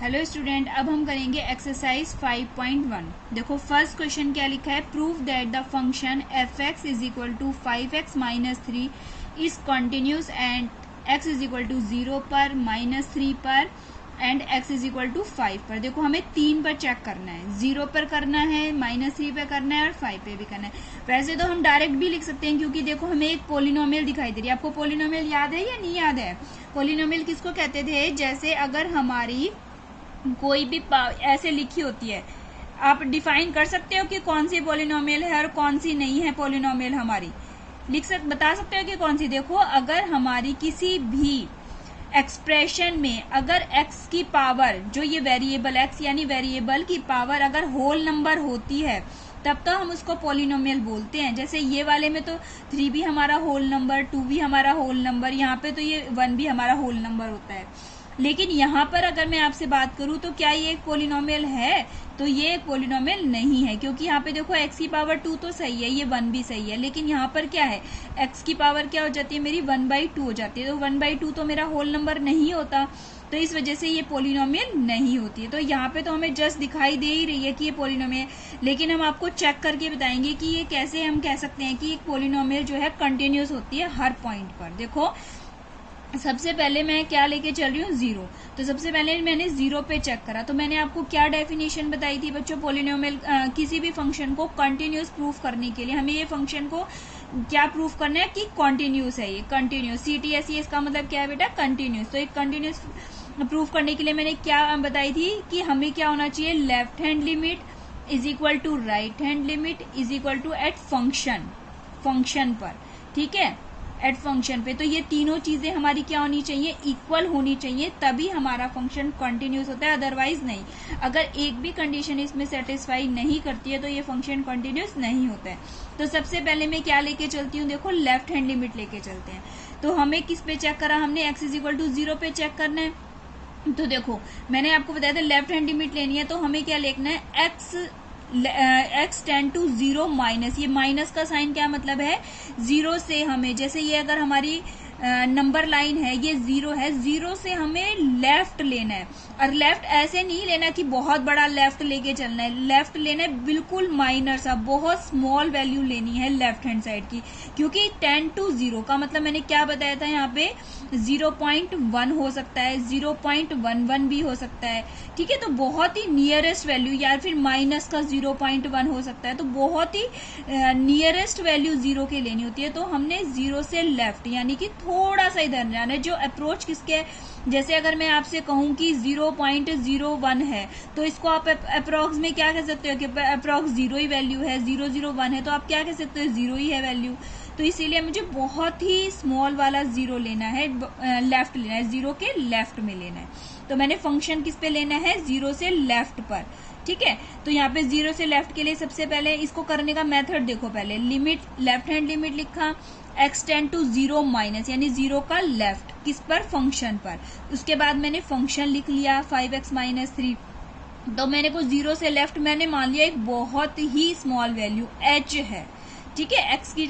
Hello student, अब हम करेंगे एक्सरसाइज 5.1। देखो फर्स्ट क्वेश्चन क्या लिखा है, prove that the function f x is equal to 5x minus 3 is continuous and x is equal to 0 पर, -3 पर एंड x इज इक्वल टू 5 पर। देखो हमें 3 पर चेक करना है, 0 पर करना है, -3 पे करना है और 5 पे भी करना है। वैसे तो हम डायरेक्ट भी लिख सकते हैं क्योंकि देखो हमें एक पोलिनोमियल दिखाई दे रही है। आपको पोलिनोमियल याद है या नहीं याद है? पोलिनोमियल किसको कहते थे? जैसे अगर हमारी कोई भी ऐसे लिखी होती है, आप डिफाइन कर सकते हो कि कौन सी पोलिनोमियल है और कौन सी नहीं है पोलिनोमियल हमारी। बता सकते हो कि कौन सी। देखो अगर हमारी किसी भी एक्सप्रेशन में अगर x की पावर, जो ये वेरिएबल x यानी वेरिएबल की पावर अगर होल नंबर होती है तब तो हम उसको पोलिनोमियल बोलते हैं। जैसे ये वाले में तो 3 भी हमारा होल नंबर, 2 भी हमारा होल नंबर, यहाँ पे तो ये 1 भी हमारा होल नंबर होता है। लेकिन यहाँ पर अगर मैं आपसे बात करूं तो क्या ये एक पोलिनोमियल है? तो ये एक पोलिनोमियल नहीं है क्योंकि यहाँ पे देखो x की पावर 2 तो सही है, ये 1 भी सही है, लेकिन यहाँ पर क्या है, x की पावर क्या हो जाती है मेरी 1/2 हो जाती है। तो 1/2 तो मेरा होल नंबर नहीं होता, तो इस वजह से ये पोलिनोमियल नहीं होती है। तो यहाँ पे तो हमें जस्ट दिखाई दे ही रही है कि ये पोलिनोमियल है, लेकिन हम आपको चेक करके बताएंगे कि ये कैसे हम कह सकते हैं कि एक पोलिनोमियल जो है कंटिन्यूस होती है हर पॉइंट पर। देखो सबसे पहले मैं क्या लेके चल रही हूँ, 0। तो सबसे पहले मैंने 0 पे चेक करा, तो मैंने आपको क्या डेफिनेशन बताई थी बच्चों, पोलिनोमियल किसी भी फंक्शन को कंटिन्यूस प्रूफ करने के लिए हमें ये फंक्शन को क्या प्रूफ करना है कि कंटिन्यूस है। ये कंटिन्यूस CTSE इसका मतलब क्या है बेटा, कंटिन्यूस। तो एक कंटिन्यूस प्रूफ करने के लिए मैंने क्या बताई थी कि हमें क्या होना चाहिए, left hand limit is equal to right hand limit is equal to at function पर, ठीक है, एट फंक्शन पे। तो ये तीनों चीजें हमारी क्या होनी चाहिए, इक्वल होनी चाहिए, तभी हमारा फंक्शन कंटिन्यूस होता है, अदरवाइज नहीं। अगर एक भी कंडीशन इसमें सेटिस्फाई नहीं करती है तो ये फंक्शन कंटिन्यूस नहीं होता है। तो सबसे पहले मैं क्या लेके चलती हूँ, देखो लेफ्ट हैंड लिमिट लेके चलते हैं। तो हमें किस पे चेक करा, हमने x इज इक्वल टू 0 पे चेक करना है। तो देखो मैंने आपको बताया था लेफ्ट हैंड लिमिट लेनी है, तो हमें क्या लिखना है, x टेंड टू 0 माइनस। ये माइनस का साइन क्या मतलब है, 0 से हमें, जैसे ये अगर हमारी नंबर लाइन है, ये 0 है, 0 से हमें लेफ्ट लेना है। और लेफ्ट ऐसे नहीं लेना कि बहुत बड़ा लेफ्ट लेके चलना है, लेफ्ट लेना है बिल्कुल माइनर सा, बहुत स्मॉल वैल्यू लेनी है लेफ्ट हैंड साइड की, क्योंकि 10 to 0 का मतलब मैंने क्या बताया था, यहाँ पे 0.1 हो सकता है, 0.11 भी हो सकता है, ठीक है। तो बहुत ही नियरेस्ट वैल्यू, या फिर माइनस का 0.1 हो सकता है, तो बहुत ही नियरेस्ट वैल्यू 0 के लेनी होती है। तो हमने 0 से लेफ्ट यानी कि थोड़ा सा इधर जाना है, जो अप्रोच किसके, जैसे अगर मैं आपसे कहूं कि 0.01 है तो इसको आप अप्रोक्स में क्या कह सकते हो कि अप्रोक्स 0 ही वैल्यू है, 001 है तो आप क्या कह सकते हो, 0 ही है वैल्यू। तो इसीलिए मुझे बहुत ही स्मॉल वाला 0 लेना है, लेफ्ट लेना है, 0 के लेफ्ट में लेना है। तो मैंने फंक्शन किस पे लेना है, 0 से लेफ्ट पर, ठीक है। तो यहाँ पे 0 से लेफ्ट के लिए सबसे पहले इसको करने का मेथड देखो, पहले लिमिट, लेफ्ट हैंड लिमिट लिखा, x टेंड टू 0 माइनस यानी 0 का लेफ्ट, किस पर, फंक्शन पर। उसके बाद मैंने फंक्शन लिख लिया 5x माइनस 3। तो मैंने को 0 से लेफ्ट मैंने मान लिया एक बहुत ही स्मॉल वैल्यू h है, ठीक है। x की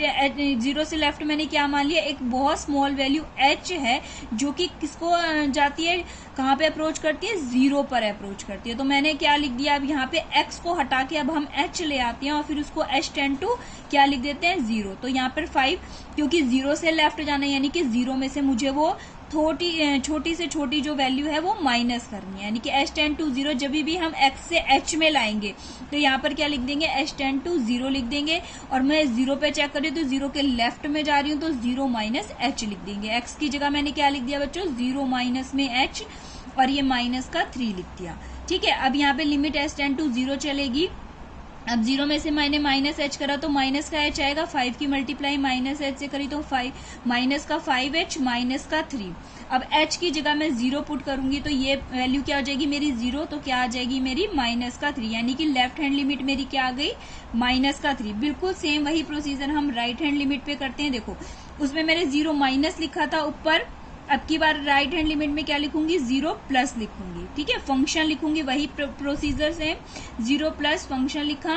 0 से लेफ्ट मैंने क्या मान लिया, एक बहुत स्मॉल वैल्यू h है, जो कि किसको जाती है, कहाँ पे अप्रोच करती है, 0 पर अप्रोच करती है। तो मैंने क्या लिख दिया, अब यहाँ पे x को हटा के अब हम h ले आते हैं और फिर उसको h टेंड टू क्या लिख देते हैं, 0। तो यहाँ पर 5, क्योंकि 0 से लेफ्ट जाना है यानी कि 0 में से मुझे वो छोटी से छोटी जो वैल्यू है वो माइनस करनी है, यानी कि h टेंड टू 0। जब भी हम x से h में लाएंगे तो यहाँ पर क्या लिख देंगे, h टेंड टू 0 लिख देंगे। और मैं 0 पे चेक कर रही हूँ तो 0 के लेफ्ट में जा रही हूँ तो 0 माइनस h लिख देंगे। x की जगह मैंने क्या लिख दिया बच्चों, 0 माइनस में h, और ये माइनस का 3 लिख दिया, ठीक है। अब यहाँ पे लिमिट h टेंड टू 0 चलेगी। अब 0 में से मैंने माइनस h करा तो माइनस का h आएगा, 5 की मल्टीप्लाई माइनस h से करी तो 5 माइनस का 5h माइनस का 3। अब h की जगह मैं 0 पुट करूंगी तो ये वैल्यू क्या हो जाएगी मेरी 0, तो क्या आ जाएगी मेरी माइनस का 3, यानी कि लेफ्ट हैंड लिमिट मेरी क्या आ गई, माइनस का 3। बिल्कुल सेम वही प्रोसीजर हम राइट हैंड लिमिट पे करते हैं। देखो उसमें मैंने 0 माइनस लिखा था ऊपर, अब की बार राइट हैंड लिमिट में क्या लिखूंगी, 0 प्लस लिखूंगी, ठीक है। फंक्शन लिखूंगी वही प्रोसीजर से, 0 प्लस फंक्शन लिखा,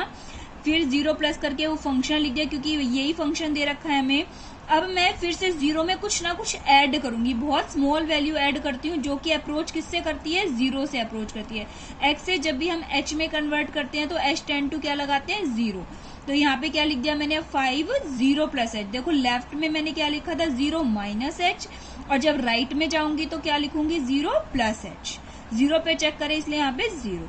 फिर 0 प्लस करके वो फंक्शन लिख दिया, क्योंकि यही फंक्शन दे रखा है हमें अब मैं फिर से जीरो में कुछ ना कुछ ऐड करूंगी, बहुत स्मॉल वैल्यू ऐड करती हूँ जो कि अप्रोच किससे करती है, जीरो से अप्रोच करती है। एक्स से जब भी हम एच में कन्वर्ट करते हैं तो एच टेंड टू क्या लगाते हैं, जीरो। तो यहाँ पे क्या लिख दिया मैंने, 5 0 प्लस एच। देखो लेफ्ट में मैंने क्या लिखा था, 0 माइनस एच, और जब राइट में जाऊंगी तो क्या लिखूंगी, 0 प्लस एच। 0 पे चेक करें इसलिए यहाँ पे 0,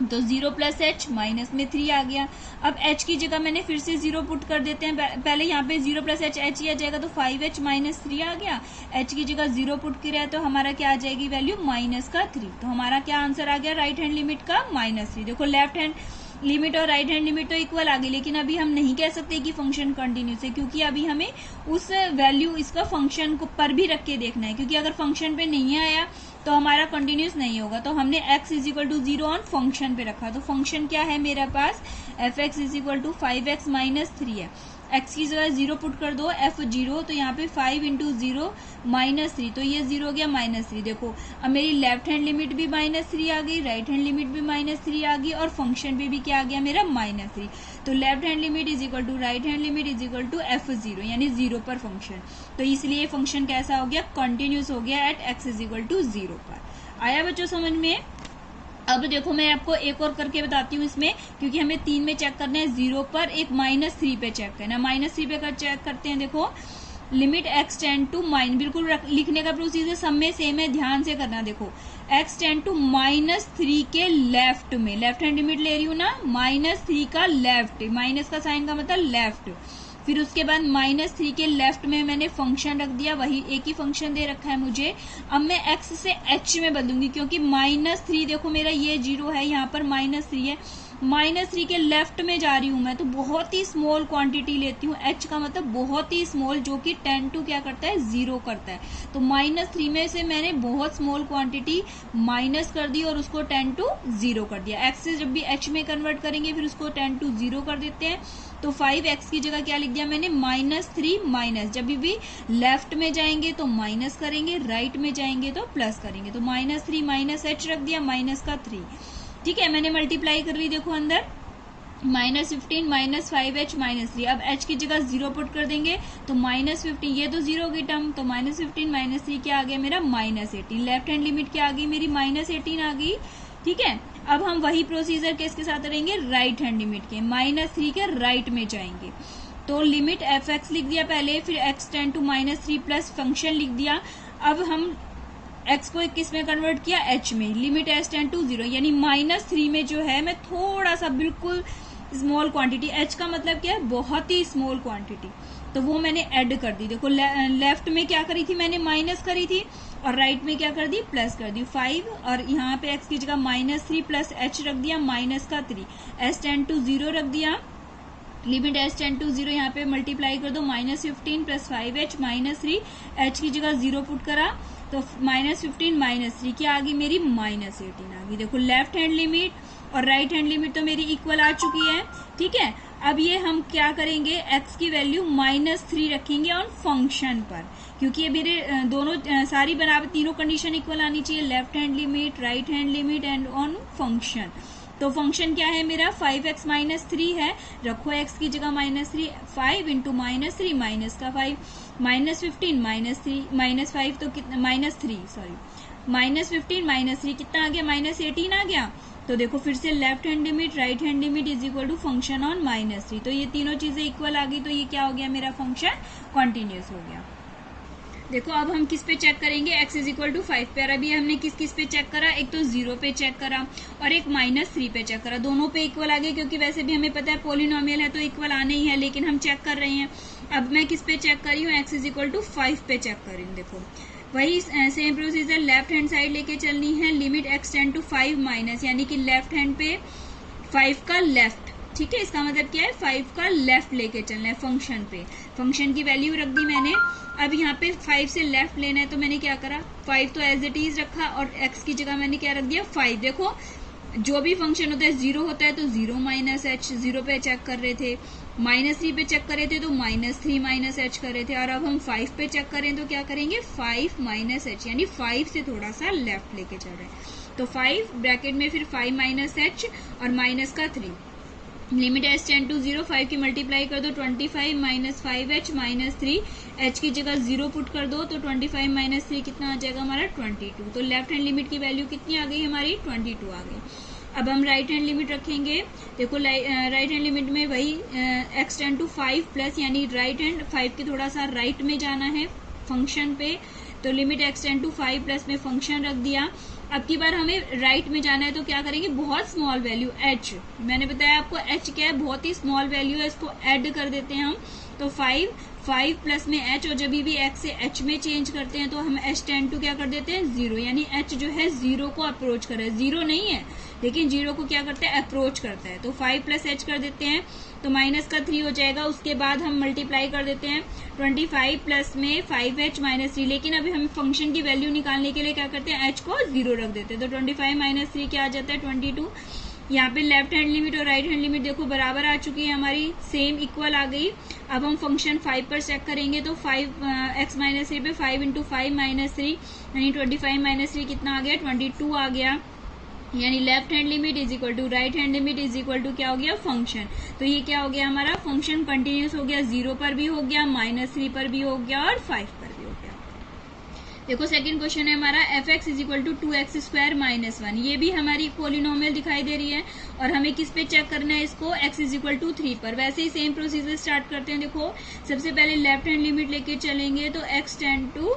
तो 0 प्लस एच माइनस में 3 आ गया। अब एच की जगह मैंने फिर से 0 पुट कर देते हैं, पहले यहाँ पे 0 प्लस एच एच ही आ जाएगा, तो 5h माइनस 3 आ गया। एच की जगह 0 पुट किया है तो हमारा क्या आ जाएगी वैल्यू, माइनस का 3। तो हमारा क्या आंसर आ गया राइट हैंड लिमिट का, -3। देखो लेफ्ट हैंड लिमिट और राइट हैंड लिमिट तो इक्वल आ गई, लेकिन अभी हम नहीं कह सकते कि फंक्शन कंटिन्यूस है, क्योंकि अभी हमें उस वैल्यू इसका फंक्शन को पर भी रख के देखना है, क्योंकि अगर फंक्शन पे नहीं आया तो हमारा कंटिन्यूस नहीं होगा। तो हमने x is equal to 0 on function पे रखा, तो फंक्शन क्या है मेरे पास, f(x) is equal to 5x minus 3 है। x की जगह 0 पुट कर दो, f0, तो यहाँ पे 5 इंटू 0 -3, तो ये 0 हो गया -3। देखो अब मेरी लेफ्ट हैंड लिमिट भी -3 आ गई, राइट हैंड लिमिट भी -3 आ गई, और फंक्शन पे भी क्या आ गया मेरा, -3। तो left hand limit is equal to right hand limit is equal to f0, यानी 0 पर फंक्शन। तो इसलिए फंक्शन कैसा हो गया, कंटिन्यूस हो गया at x is equal to 0 पर। आया बच्चों समझ में। अब देखो मैं आपको एक और करके बताती हूँ इसमें, क्योंकि हमें 3 में चेक करना है, 0 पर, एक -3 पे चेक करना है। -3 पे चेक करते हैं। देखो limit x tend to minus, बिल्कुल लिखने का प्रोसीजर सब में सेम है, ध्यान से करना। देखो x टेंड टू -3 के लेफ्ट में, लेफ्ट हैंड लिमिट ले रही हूँ ना, -3 का लेफ्ट, माइनस का साइन का मतलब लेफ्ट। फिर उसके बाद -3 के लेफ्ट में मैंने फंक्शन रख दिया, वही एक ही फंक्शन दे रखा है मुझे। अब मैं x से h में बदलूंगी, क्योंकि -3 देखो मेरा ये 0 है, यहाँ पर -3 है, -3 के लेफ्ट में जा रही हूं मैं, तो बहुत ही स्मॉल क्वांटिटी लेती हूँ। h का मतलब बहुत ही स्मॉल, जो कि 10 टू क्या करता है, 0 करता है। तो -3 में से मैंने बहुत स्मॉल क्वांटिटी माइनस कर दी और उसको 10 टू 0 कर दिया। x से जब भी h में कन्वर्ट करेंगे फिर उसको 10 टू 0 कर देते हैं। तो 5x की जगह क्या लिख दिया मैंने, -3 माइनस, जब भी लेफ्ट में जाएंगे तो माइनस करेंगे, राइट में जाएंगे तो प्लस करेंगे। तो -3 माइनस h रख दिया, माइनस का 3। ठीक है, मैंने मल्टीप्लाई कर ली, देखो अंदर -15 माइनस 5h माइनस 3। अब h की जगह 0 पुट कर देंगे तो -15, ये तो 0 की टर्म, तो -15 माइनस 3 क्या आ गया मेरा, -18। लेफ्ट हैंड लिमिट क्या आ गई मेरी, -18 आ गई। ठीक है, अब हम वही प्रोसीजर किसके साथ करेंगे, राइट हैंड लिमिट के, -3 के राइट में जाएंगे। तो लिमिट f(x) लिख दिया पहले, फिर x tend to -3 plus function लिख दिया। अब हम x को किस में कन्वर्ट किया, h में, लिमिट h टेंड टू 0, यानी -3 में जो है मैं थोड़ा सा बिल्कुल स्मॉल क्वांटिटी, h का मतलब क्या है, बहुत ही स्मॉल क्वांटिटी, तो वो मैंने ऐड कर दी। देखो लेफ्ट में क्या करी थी मैंने, माइनस करी थी, और राइट में क्या कर दी, प्लस कर दी 5, और यहाँ पे x की जगह -3 प्लस h रख दिया, माइनस का 3, h टेंड टू 0 रख दिया, लिमिट h टेंड टू 0, यहाँ पे मल्टीप्लाई कर दो, -15 प्लस 5h माइनस 3, h की जगह 0 पुट करा, तो -15 माइनस 3 क्या आ गई मेरी, -18 आ गई। देखो लेफ्ट हैंड लिमिट और राइट हैंड लिमिट तो मेरी इक्वल आ चुकी है। ठीक है, अब ये हम क्या करेंगे, x की वैल्यू -3 रखेंगे ऑन फंक्शन पर, क्योंकि ये मेरे दोनों सारी बराबर, तीनों कंडीशन इक्वल आनी चाहिए, left hand limit, right hand limit and on function. तो फंक्शन क्या है मेरा, 5x माइनस 3 है, रखो x की जगह -3, 5 इंटू -3 माइनस का 5, -15 माइनस 5 तो कितना, -3 सॉरी, -15 -3 कितना आ गया, -18 आ गया। तो देखो फिर से left hand limit, right hand limit is equal to function on -3, तो ये तीनों चीजें इक्वल आ गई, तो ये क्या हो गया मेरा फंक्शन कंटिन्यूस हो गया। देखो अब हम किस पे चेक करेंगे, x इज इक्वल टू 5 पे, और अभी हमने किस किस पे चेक करा, एक तो 0 पे चेक करा और एक -3 पे चेक करा, दोनों पे इक्वल आ गए, क्योंकि वैसे भी हमें पता है पोलिनोमियल है तो इक्वल आने ही है, लेकिन हम चेक कर रहे हैं। अब मैं किस पे चेक कर रही हूँ, x इज इक्वल टू 5 पे चेक कर रही हूँ। देखो वही same procedure, left hand side लेके चलनी है, limit x tend to 5 minus, यानी कि लेफ्ट हैंड पे 5 का लेफ्ट, ठीक है, इसका मतलब क्या है, 5 का लेफ्ट लेके चलना है फंक्शन पे, फंक्शन की वैल्यू रख दी मैंने। अब यहाँ पे 5 से लेफ्ट लेना है, तो मैंने क्या करा, 5 तो एज इट इज रखा और x की जगह मैंने क्या रख दिया, 5। देखो जो भी फंक्शन होता है 0 होता है तो 0 माइनस h, 0 पे चेक कर रहे थे, -3 पे चेक कर रहे थे तो -3 माइनस h कर रहे थे, और अब हम 5 पे चेक करें तो क्या करेंगे, 5 माइनस h, यानी 5 से थोड़ा सा लेफ्ट लेके चल रहे हैं। तो 5 ब्रैकेट में फिर 5 माइनस h और माइनस का 3, लिमिट एच टेंड टू 0, 5 की मल्टीप्लाई कर दो 25 माइनस 5h माइनस 3, h की जगह 0 पुट कर दो तो 25 माइनस 3 कितना आ जाएगा हमारा 22। तो लेफ्ट हैंड लिमिट की वैल्यू कितनी आ गई हमारी 22 आ गई। अब हम राइट हैंड लिमिट रखेंगे। देखो राइट हैंड लिमिट में वही x टेंड टू 5 प्लस, यानी राइट हैंड 5 के थोड़ा सा राइट में जाना है फंक्शन पे, तो limit x tend to 5 plus में फंक्शन रख दिया। अब की बार हमें राइट में जाना है तो क्या करेंगे, बहुत स्मॉल वैल्यू h, मैंने बताया आपको h क्या है, बहुत ही स्मॉल वैल्यू है, इसको ऐड कर देते हैं हम। तो 5 प्लस में h, और जब भी x से h में चेंज करते हैं तो हम h टेंड टू क्या कर देते हैं 0, यानी h जो है 0 को अप्रोच कर रहा है, 0 नहीं है लेकिन 0 को क्या करता है अप्रोच करता है। तो 5 प्लस h कर देते हैं तो माइनस का 3 हो जाएगा। उसके बाद हम मल्टीप्लाई कर देते हैं 25 प्लस में 5h माइनस 3, लेकिन अभी हम फंक्शन की वैल्यू निकालने के लिए क्या करते हैं h को 0 रख देते हैं। तो 25 माइनस 3 क्या आ जाता है 22। यहाँ पे लेफ्ट हैंड लिमिट और राइट हैंड लिमिट देखो बराबर आ चुकी है हमारी, सेम इक्वल आ गई। अब हम फंक्शन 5 पर चेक करेंगे तो 5x माइनस 3 पे 5 इंटू 5 माइनस 3 यानी 25 माइनस 3 कितना आ गया 22 आ गया, यानी left hand limit is equal to right hand limit is equal to क्या हो गया फंक्शन। तो ये क्या हो गया हमारा फंक्शन कंटिन्यूस हो गया, 0 पर भी हो गया, माइनस 3 पर भी हो गया और 5 पर भी हो गया। देखो सेकंड क्वेश्चन है हमारा f(x) is equal to 2x square minus 1, ये भी हमारी पोलिनोमियल दिखाई दे रही है और हमें किस पे चेक करना है इसको, x इज इक्वल टू 3 पर। वैसे ही सेम प्रोसीजर स्टार्ट करते हैं। देखो सबसे पहले लेफ्ट हैंड लिमिट लेके चलेंगे तो x टेंड टू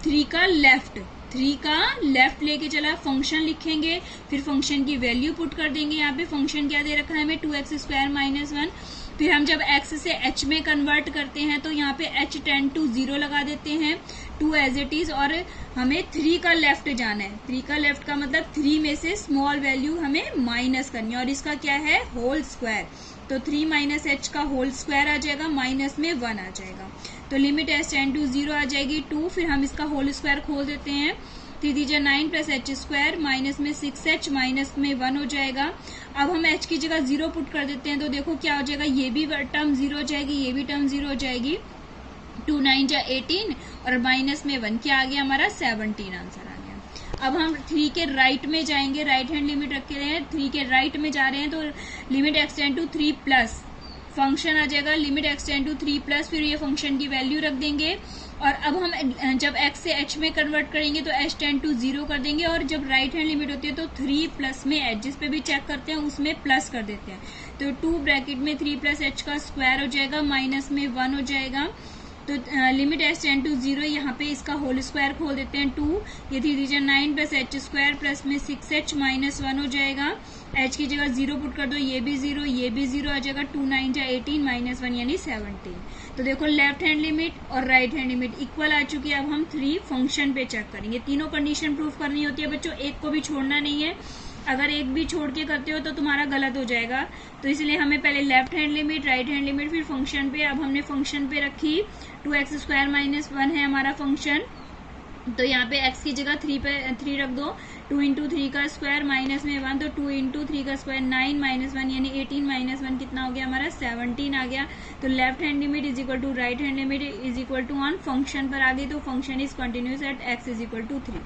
3 का लेफ्ट लेके चला, फंक्शन लिखेंगे, फिर फंक्शन की वैल्यू पुट कर देंगे। यहाँ पे फंक्शन क्या दे रखा है हमें 2x स्क्वायर माइनस 1। फिर हम जब x से h में कन्वर्ट करते हैं तो यहाँ पे h टेंड टू 0 लगा देते हैं, 2 एज इट इज, और हमें 3 का लेफ्ट जाना है। 3 का लेफ्ट का मतलब 3 में से स्मॉल वैल्यू हमें माइनस करनी है और इसका क्या है होल स्क्वायर। तो 3 माइनस h का होल स्क्वायर आ जाएगा, माइनस में 1 आ जाएगा। तो लिमिट h टेंड टू 0 आ जाएगी 2, फिर हम इसका होल स्क्वायर खोल देते हैं, 3 3 9 प्लस h स्क्वायर माइनस में 6h माइनस में 1 हो जाएगा। अब हम h की जगह 0 पुट कर देते हैं तो देखो क्या हो जाएगा, ये भी टर्म 0 हो जाएगी, ये भी टर्म 0 हो जाएगी। 2 9 जा 18 और माइनस में 1 क्या आ गया हमारा 17 आंसर आ गया। अब हम 3 के राइट में जाएंगे, राइट हैंड लिमिट रखे रहे हैं, 3 के राइट में जा रहे हैं तो limit x tend to 3 plus function आ जाएगा, limit x tend to 3 plus, फिर ये फंक्शन की वैल्यू रख देंगे। और अब हम जब x से h में कन्वर्ट करेंगे तो h टेंड टू 0 कर देंगे, और जब राइट हैंड लिमिट होती है तो 3 प्लस में h, जिस पे भी चेक करते हैं उसमें प्लस कर देते हैं। तो 2 ब्रैकेट में 3 प्लस h का स्क्वायर हो जाएगा, माइनस में 1 हो जाएगा। तो लिमिट h टेंड टू 0, यहाँ पे इसका होल स्क्वायर खोल देते हैं 2, ये 3 3 9 प्लस h स्क्वायर प्लस में 6h माइनस 1 हो जाएगा। h की जगह 0 पुट कर दो, ये भी 0 ये भी 0 आ जाएगा, 2 9 जा 18 माइनस 1 यानी 17। तो देखो लेफ्ट हैंड लिमिट और राइट हैंड लिमिट इक्वल आ चुकी है। अब हम 3 फंक्शन पे चेक करेंगे, तीनों कंडीशन प्रूफ करनी होती है बच्चों, एक को भी छोड़ना नहीं है। अगर एक भी छोड़ के करते हो तो तुम्हारा गलत हो जाएगा, तो इसलिए हमें पहले left hand limit right hand limit फिर फंक्शन पे। अब हमने फंक्शन पे रखी 2x स्क्वायर माइनस 1 है हमारा फंक्शन, तो यहाँ पे x की जगह 3 रख दो, 2 इंटू 3 का स्क्वायर माइनस में 1, तो 2 इंटू 3 का स्क्वायर 9 माइनस 1 यानी 18 माइनस 1 कितना हो गया हमारा 17 आ गया। तो left hand limit is equal to right hand limit is equal to 1, function पर आ गई तो function is continuous at x is equal to 3।